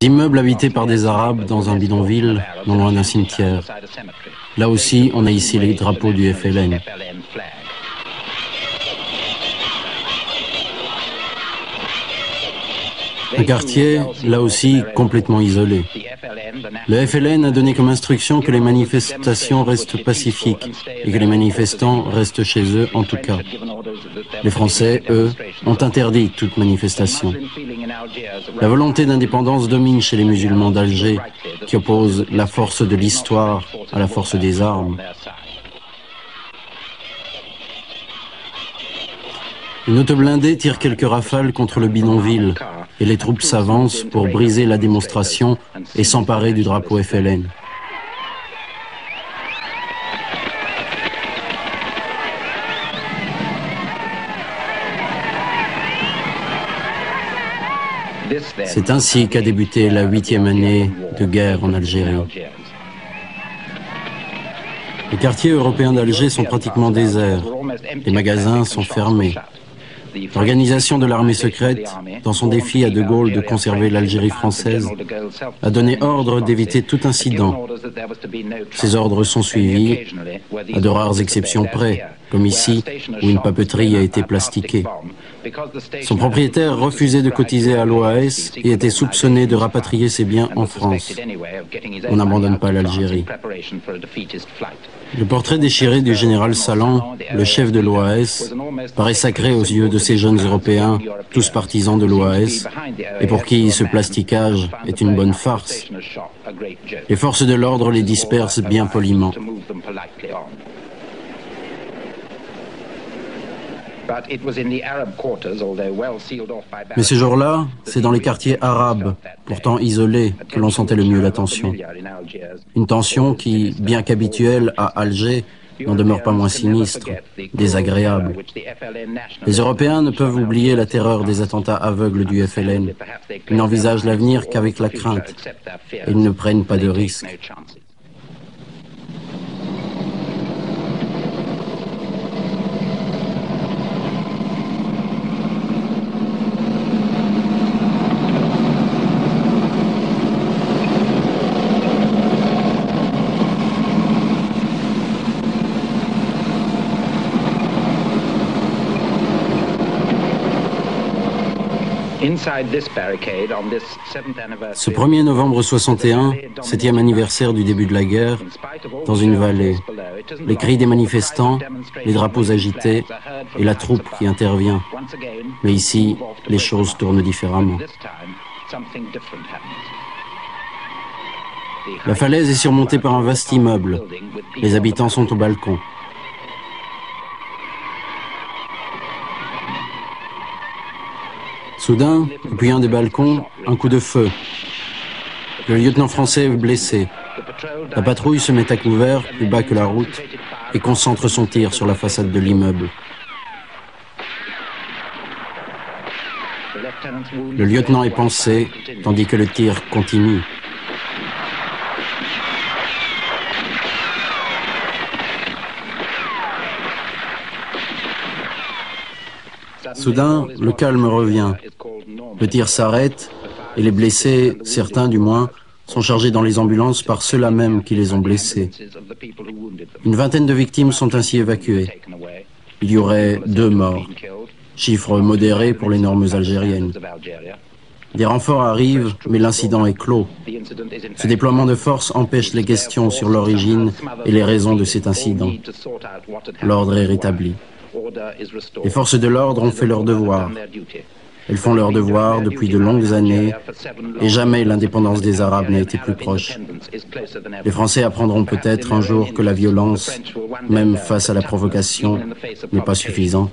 Immeubles habités par des Arabes dans un bidonville, non loin d'un cimetière. Là aussi, on a ici les drapeaux du FLN. Un quartier, là aussi, complètement isolé. Le FLN a donné comme instruction que les manifestations restent pacifiques et que les manifestants restent chez eux en tout cas. Les Français, eux, ont interdit toute manifestation. La volonté d'indépendance domine chez les musulmans d'Alger, qui opposent la force de l'histoire à la force des armes. Une auto blindée tire quelques rafales contre le bidonville et les troupes s'avancent pour briser la démonstration et s'emparer du drapeau FLN. C'est ainsi qu'a débuté la 8e année de guerre en Algérie. Les quartiers européens d'Alger sont pratiquement déserts. Les magasins sont fermés. L'organisation de l'armée secrète, dans son défi à De Gaulle de conserver l'Algérie française, a donné ordre d'éviter tout incident. Ces ordres sont suivis, à de rares exceptions près, comme ici, où une papeterie a été plastiquée. Son propriétaire refusait de cotiser à l'OAS et était soupçonné de rapatrier ses biens en France. On n'abandonne pas l'Algérie. Le portrait déchiré du général Salan, le chef de l'OAS, paraît sacré aux yeux de ces jeunes Européens, tous partisans de l'OAS, et pour qui ce plasticage est une bonne farce. Les forces de l'ordre les dispersent bien poliment. Mais ce jour-là, c'est dans les quartiers arabes, pourtant isolés, que l'on sentait le mieux la tension. Une tension qui, bien qu'habituelle à Alger, n'en demeure pas moins sinistre, désagréable. Les Européens ne peuvent oublier la terreur des attentats aveugles du FLN. Ils n'envisagent l'avenir qu'avec la crainte. Et ils ne prennent pas de risques. Ce 1er novembre 61, 7e anniversaire du début de la guerre, dans une vallée, les cris des manifestants, les drapeaux agités et la troupe qui intervient. Mais ici, les choses tournent différemment. La falaise est surmontée par un vaste immeuble. Les habitants sont au balcon. Soudain, depuis un des balcons, un coup de feu. Le lieutenant français est blessé. La patrouille se met à couvert, plus bas que la route, et concentre son tir sur la façade de l'immeuble. Le lieutenant est pansé, tandis que le tir continue. Soudain, le calme revient. Le tir s'arrête et les blessés, certains du moins, sont chargés dans les ambulances par ceux-là même qui les ont blessés. Une vingtaine de victimes sont ainsi évacuées. Il y aurait 2 morts, chiffre modéré pour les normes algériennes. Des renforts arrivent, mais l'incident est clos. Ce déploiement de force empêche les questions sur l'origine et les raisons de cet incident. L'ordre est rétabli. Les forces de l'ordre ont fait leur devoir. Elles font leur devoir depuis de longues années et jamais l'indépendance des Arabes n'a été plus proche. Les Français apprendront peut-être un jour que la violence, même face à la provocation, n'est pas suffisante.